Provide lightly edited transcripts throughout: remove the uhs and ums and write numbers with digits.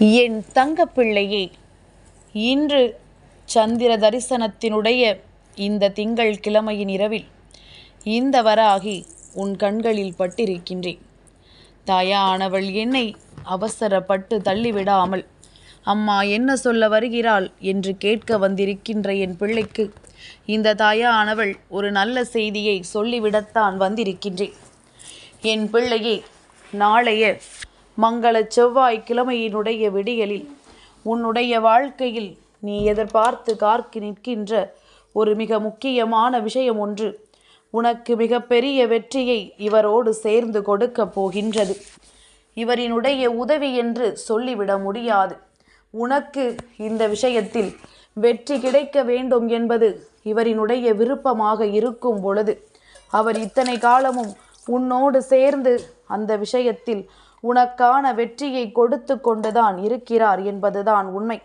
என் தங்கப்பிள்ளையே, இன்று சந்திர தரிசனத்தினுடைய இந்த திங்கள் கிழமையின் இரவில் இந்த வராகி உன் கண்களில் பட்டிருக்கின்றேன். தாயானவள் என்னை அவசரப்பட்டு தள்ளிவிடாமல் அம்மா என்ன சொல்ல வருகிறாள் என்று கேட்க வந்திருக்கின்ற என் பிள்ளைக்கு இந்த தாயானவள் ஒரு நல்ல செய்தியை சொல்லிவிடத்தான் வந்திருக்கின்றேன். என் பிள்ளையே, நாளைய மங்கள செவ்வாய்க்கிழமையினுடைய விடியலில் உன்னுடைய வாழ்க்கையில் நீ எதிர்பார்த்து காத்து நிற்கின்ற ஒரு மிக முக்கியமான விஷயம் ஒன்று உனக்கு மிகப்பெரிய வெற்றியை இவரோடு சேர்ந்து கொடுக்க போகின்றது. இவரினுடைய உதவி என்று சொல்லிவிட முடியாது. உனக்கு இந்த விஷயத்தில் வெற்றி கிடைக்க வேண்டும் என்பது இவரினுடைய விருப்பமாக இருக்கும் பொழுது அவர் இத்தனை காலமும் உன்னோடு சேர்ந்து அந்த விஷயத்தில் உனக்கான வெற்றியை கொடுத்து கொண்டுதான் இருக்கிறார் என்பதுதான் உண்மை.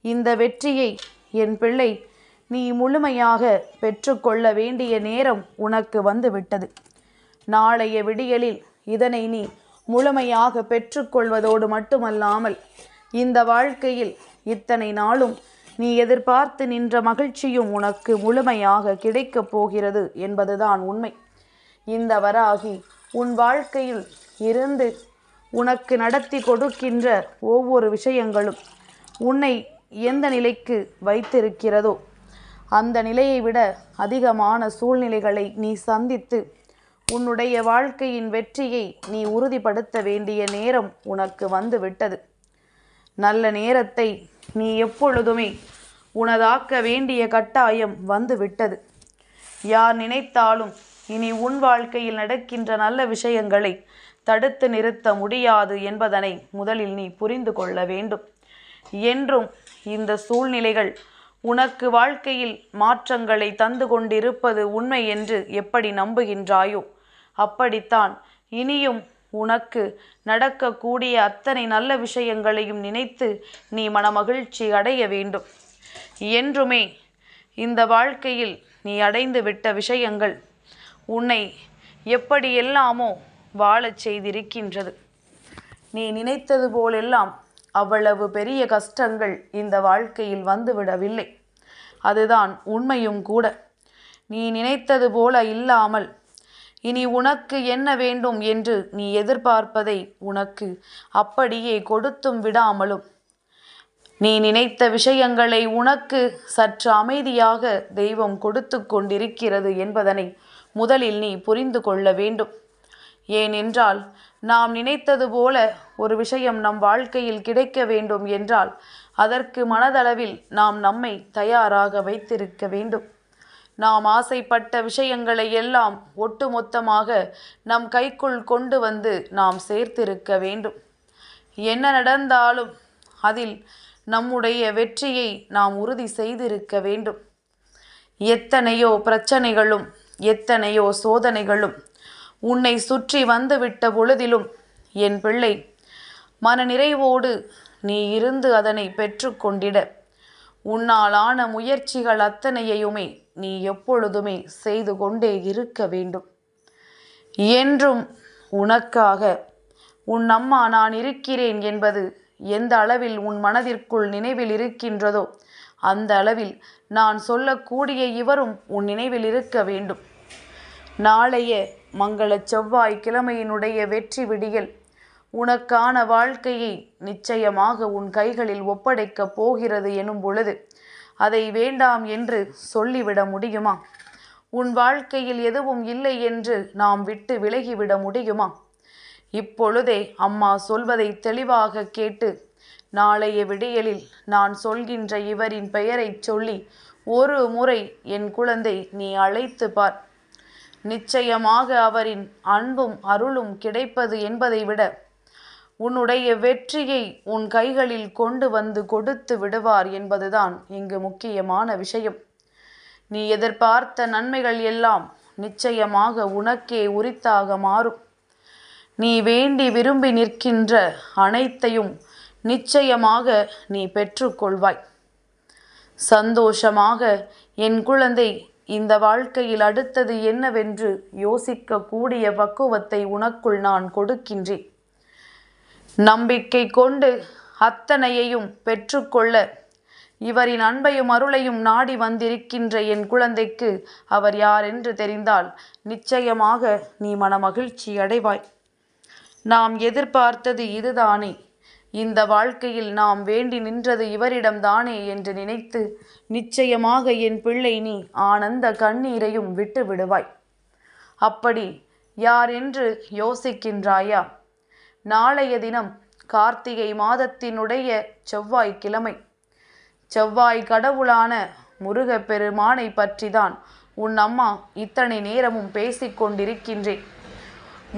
இந்த வெற்றியை என் பிள்ளை நீ முழுமையாக பெற்றுக்கொள்ள வேண்டிய நேரம் உனக்கு வந்துவிட்டது. நாளைய விடியலில் இதனை நீ முழுமையாக பெற்றுக்கொள்வதோடு மட்டுமல்லாமல் இந்த வாழ்க்கையில் இத்தனை நாளும் நீ எதிர்பார்த்து நின்ற மகிழ்ச்சியும் உனக்கு முழுமையாக கிடைக்கப் போகிறது என்பதுதான் உண்மை. இந்த வராகி உன் வாழ்க்கையில் இருந்து உனக்கு நடத்தி கொடுக்கின்ற ஒவ்வொரு விஷயங்களும் உன்னை எந்த நிலைக்கு வைத்திருக்கிறதோ அந்த நிலையை விட அதிகமான சூழ்நிலைகளை நீ சந்தித்து உன்னுடைய வாழ்க்கையின் வெற்றியை நீ உறுதிப்படுத்த வேண்டிய நேரம் உனக்கு வந்துவிட்டது. நல்ல நேரத்தை நீ எப்பொழுதுமே உனதாக்க வேண்டிய கட்டாயம் வந்துவிட்டது. யார் நினைத்தாலும் இனி உன் வாழ்க்கையில் நடக்கின்ற நல்ல விஷயங்களை தடுத்து நிறுத்த முடியாது என்பதனை முதலில் நீ புரிந்து கொள்ள வேண்டும். என்றும் இந்த சூழ்நிலைகள் உனக்கு வாழ்க்கையில் மாற்றங்களை தந்து கொண்டிருப்பது உண்மை என்று எப்படி நம்புகின்றாயோ அப்படித்தான் இனியும் உனக்கு நடக்கக்கூடிய அத்தனை நல்ல விஷயங்களையும் நினைத்து நீ மனமகிழ்ச்சி அடைய வேண்டும். என்றுமே இந்த வாழ்க்கையில் நீ அடைந்து விட்ட விஷயங்கள் உன்னை எப்படியெல்லாமோ வாழச் செய்திருக்கின்றது. நீ நினைத்தது போலெல்லாம் அவ்வளவு பெரிய கஷ்டங்கள் இந்த வாழ்க்கையில் வந்துவிடவில்லை. அதுதான் உண்மையும் கூட. நீ நினைத்தது போல இல்லாமல் இனி உனக்கு என்ன வேண்டும் என்று நீ எதிர்பார்ப்பதை உனக்கு அப்படியே கொடுத்தும் விடாமலும் நீ நினைத்த விஷயங்களை உனக்கு சற்று அமைதியாக தெய்வம் கொடுத்து கொண்டிருக்கிறது என்பதனை முதலில் நீ புரிந்து கொள்ள வேண்டும். ஏனென்றால் நாம் நினைத்தது போல ஒரு விஷயம் நம் வாழ்க்கையில் கிடைக்க வேண்டும் என்றால் அதற்கு மனதளவில் நாம் நம்மை தயாராக வைத்திருக்க வேண்டும். நாம் ஆசைப்பட்ட விஷயங்களை எல்லாம் ஒட்டுமொத்தமாக நம் கைக்குள் கொண்டு வந்து நாம் சேர்த்திருக்க வேண்டும். என்ன நடந்தாலும் அதில் நம்முடைய வெற்றியை நாம் உறுதி செய்திருக்க வேண்டும். எத்தனையோ பிரச்சனைகளும் எத்தனையோ சோதனைகளும் உன்னை சுற்றி வந்துவிட்ட பொழுதிலும் என் பிள்ளை, மனநிறைவோடு நீ இருந்து அதனை பெற்றுக்கொண்டிட உன்னாலான முயற்சிகள் அத்தனையுமே நீ எப்பொழுதுமே செய்து கொண்டே இருக்க வேண்டும். என்றும் உனக்காக உன் அம்மா நான் இருக்கிறேன் என்பது எந்த அளவில் உன் மனதிற்குள் நினைவில் இருக்கின்றதோ அந்த அளவில் நான் சொல்லக்கூடிய இவரும் உன் நினைவில் இருக்க வேண்டும். நாளைய மங்கள செவ்வாய்க்கிழமையினுடைய வெற்றி விடியல் உனக்கான வாழ்க்கையை நிச்சயமாக உன் கைகளில் ஒப்படைக்கப் போகிறது எனும் பொழுது அதை வேண்டாம் என்று சொல்லிவிட முடியுமா? உன் வாழ்க்கையில் எதுவும் இல்லை என்று நாம் விட்டு விலகிவிட முடியுமா? இப்பொழுதே அம்மா சொல்வதை தெளிவாக கேட்டு நாளைய விடியலில் நான் சொல்கின்ற இவரின் பெயரை சொல்லி ஒரு முறை என் குழந்தை நீ அழைத்து பார். நிச்சயமாக அவரின் அன்பும் அருளும் கிடைப்பது என்பதை விட உன்னுடைய வெற்றியை உன் கைகளில் கொண்டு வந்து கொடுத்து விடுவார் என்பதுதான் இங்கு முக்கியமான விஷயம். நீ எதிர்பார்த்த நன்மைகள் எல்லாம் நிச்சயமாக உனக்கே உரித்தாக மாறும். நீ வேண்டி விரும்பி நிற்கின்ற அனைத்தையும் நிச்சயமாக நீ பெற்றுக்கொள்வாய். சந்தோஷமாக என் குழந்தை இந்த வாழ்க்கையில் அடுத்தது என்னவென்று யோசிக்கக்கூடிய பக்குவத்தை உனக்குள் நான் கொடுக்கின்றேன். நம்பிக்கை கொண்டு அத்தனையையும் பெற்றுக்கொள்ள இவரின் அன்பையும் அருளையும் நாடி வந்திருக்கின்ற என் குழந்தைக்கு அவர் யார் என்று தெரிந்தால் நிச்சயமாக நீ மனமகிழ்ச்சி அடைவாய். நாம் எதிர்பார்த்தது இதுதானே, இந்த வாழ்க்கையில் நாம் வேண்டி நின்றது இவரிடம்தானே என்று நினைத்து நிச்சயமாக என் பிள்ளை நீ ஆனந்த கண்ணீரையும் விட்டு விடுவாய். அப்படி யார் என்று யோசிக்கின்றாயா? நாளைய தினம் கார்த்திகை மாதத்தினுடைய செவ்வாய்க்கிழமை. செவ்வாய் கடவுளான முருகப்பெருமானை பற்றிதான் உன் அம்மா இத்தனை நேரமும் பேசிக்கொண்டிருக்கின்றேன்.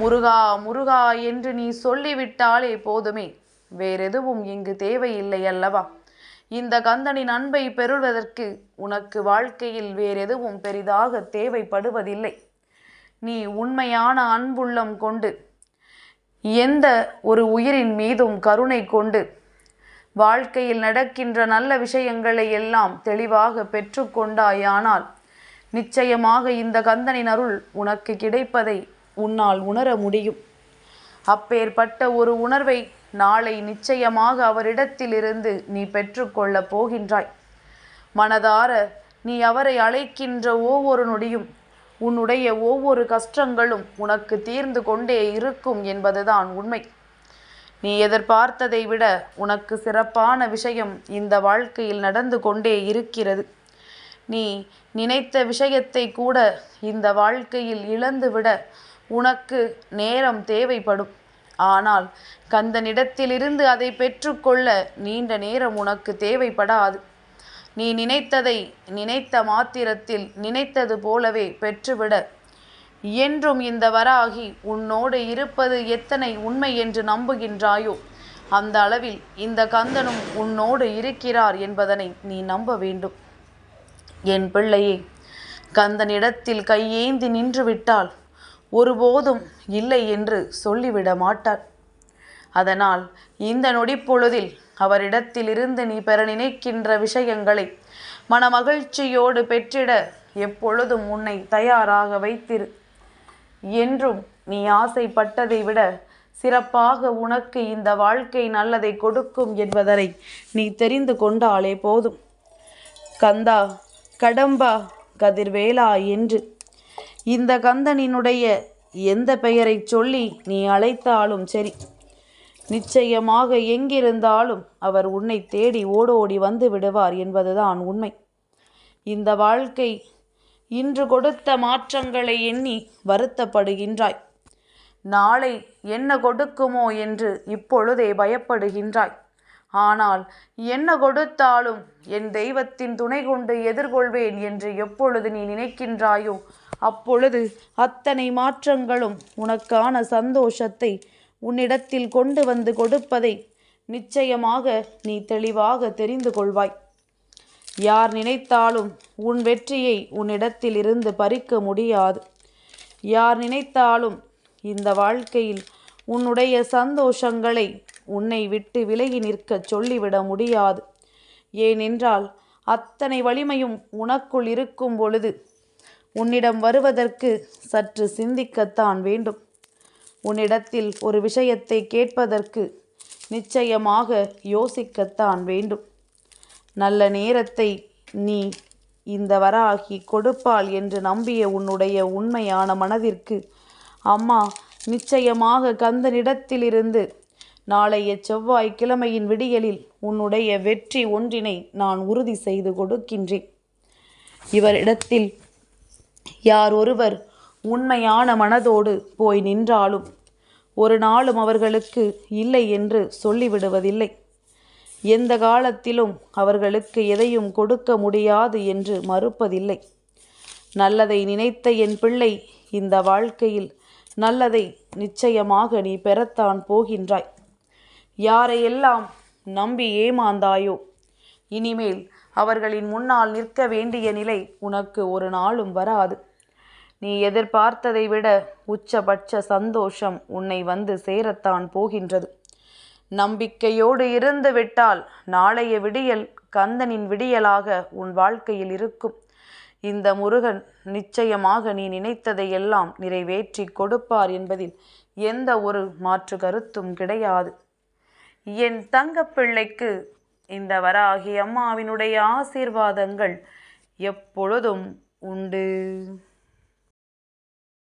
முருகா முருகா என்று நீ சொல்லிவிட்டாலே போதுமே, வேறெதுவும் இங்கு தேவையில்லை அல்லவா? இந்த கந்தனின் அன்பை பெறுவதற்கு உனக்கு வாழ்க்கையில் வேறெதுவும் பெரிதாக தேவைப்படுவதில்லை. நீ உண்மையான அன்புள்ளம் கொண்டு எந்த ஒரு உயிரின் மீதும் கருணை கொண்டு வாழ்க்கையில் நடக்கின்ற நல்ல விஷயங்களை எல்லாம் தெளிவாக பெற்றுக்கொண்டாயானால் நிச்சயமாக இந்த கந்தனின் அருள் உனக்கு கிடைப்பதை உன்னால் உணர முடியும். அப்பேற்பட்ட ஒரு உணர்வை நாளை நிச்சயமாக அவரிடத்திலிருந்து நீ பெற்றுக்கொள்ளப் போகின்றாய். மனதார நீ அவரை அழைக்கின்ற ஒவ்வொரு நொடியும் உன்னுடைய ஒவ்வொரு கஷ்டங்களும் உனக்கு தீர்ந்து கொண்டே இருக்கும் என்பதுதான் உண்மை. நீ எதிர்பார்த்ததை விட உனக்கு சிறப்பான விஷயம் இந்த வாழ்க்கையில் நடந்து கொண்டே இருக்கிறது. நீ நினைத்த விஷயத்தை கூட இந்த வாழ்க்கையில் இழந்துவிட உனக்கு நேரம் தேவைப்படும். ஆனால் கந்தனிடத்திலிருந்து அதை பெற்றுக்கொள்ள நீண்ட நேரம் உனக்கு தேவைப்படாது. நீ நினைத்ததை நினைத்த மாத்திரத்தில் நினைத்தது போலவே பெற்றுவிட என்றும் இந்த வராகி உன்னோடு இருப்பது எத்தனை உண்மை என்று நம்புகின்றாயோ அந்த அளவில் இந்த கந்தனும் உன்னோடு இருக்கிறார் என்பதனை நீ நம்ப வேண்டும். என் பிள்ளையே, கந்தனிடத்தில் கையேந்தி நின்று விட்டால் ஒருபோதும் இல்லை என்று சொல்லிவிட மாட்டார். அதனால் இந்த நொடிப்பொழுதில் அவரிடத்திலிருந்து நீ பெற நினைக்கின்ற விஷயங்களை மனமகிழ்ச்சியோடு பெற்றிட எப்பொழுதும் உன்னை தயாராக வைத்திரு. என்றும் நீ ஆசைப்பட்டதை விட சிறப்பாக உனக்கு இந்த வாழ்க்கை நல்லதை கொடுக்கும் என்பதனை நீ தெரிந்து கொண்டாலே போதும். கந்தா, கடம்பா, கதிர்வேலா என்று இந்த கந்தனினுடைய எந்த பெயரை சொல்லி நீ அழைத்தாலும் சரி, நிச்சயமாக எங்கிருந்தாலும் அவர் உன்னை தேடி ஓடோடி வந்து விடுவார் என்பதுதான் உண்மை. இந்த வாழ்க்கை இன்று கொடுத்த மாற்றங்களை எண்ணி வருத்தப்படுகின்றாய். நாளை என்ன கொடுக்குமோ என்று இப்பொழுதே பயப்படுகின்றாய். ஆனால் என்ன கொடுத்தாலும் என் தெய்வத்தின் துணை கொண்டு எதிர்கொள்வேன் என்று எப்பொழுது நீ நினைக்கின்றாயோ அப்பொழுது அத்தனை மாற்றங்களும் உனக்கான சந்தோஷத்தை உன்னிடத்தில் கொண்டு வந்து கொடுப்பதை நிச்சயமாக நீ தெளிவாக தெரிந்து கொள்வாய். யார் நினைத்தாலும் உன் வெற்றியை உன்னிடத்தில் இருந்து பறிக்க முடியாது. யார் நினைத்தாலும் இந்த வாழ்க்கையில் உன்னுடைய சந்தோஷங்களை உன்னை விட்டு விலகி நிற்க சொல்லிவிட முடியாது. ஏனென்றால் அத்தனை வலிமையும் உனக்குள் இருக்கும் பொழுது உன்னிடம் வருவதற்கு சற்று சிந்திக்கத்தான் வேண்டும். உன்னிடத்தில் ஒரு விஷயத்தை கேட்பதற்கு நிச்சயமாக யோசிக்கத்தான் வேண்டும். நல்ல நேரத்தை நீ இந்த வராகி கொடுப்பாள் என்று நம்பிய உன்னுடைய உண்மையான மனதிற்கு அம்மா நிச்சயமாக கந்தனிடத்திலிருந்து நாளைய செவ்வாய்க்கிழமையின் விடியலில் உன்னுடைய வெற்றி ஒன்றினை நான் உறுதி செய்து கொடுக்கின்றேன். இவரிடத்தில் யார் ஒருவர் உண்மையான மனதோடு போய் நின்றாலும் ஒரு நாளும் அவர்களுக்கு இல்லை என்று சொல்லிவிடுவதில்லை. எந்த காலத்திலும் அவர்களுக்கு எதையும் கொடுக்க முடியாது என்று மறுப்பதில்லை. நல்லதை நினைத்த என் பிள்ளை, இந்த வாழ்க்கையில் நல்லதை நிச்சயமாக நீ பெறத்தான் போகின்றாய். யாரையெல்லாம் நம்பி ஏமாந்தாயோ இனிமேல் அவர்களின் முன்னால் நிற்க வேண்டிய நிலை உனக்கு ஒரு நாளும் வராது. நீ எதிர்பார்த்ததை விட உச்சபட்ச சந்தோஷம் உன்னை வந்து சேரத்தான் போகின்றது. நம்பிக்கையோடு இருந்து விட்டால் நாளைய விடியல் கந்தனின் விடியலாக உன் வாழ்க்கையில் இருக்கும். இந்த முருகன் நிச்சயமாக நீ நினைத்ததை எல்லாம் நிறைவேற்றி கொடுப்பார் என்பதில் எந்த ஒரு மாற்று கருத்தும் கிடையாது. என் தங்கப்பிள்ளைக்கு இந்த வராகி அம்மாவினுடைய ஆசீர்வாதங்கள் எப்பொழுதும் உண்டு.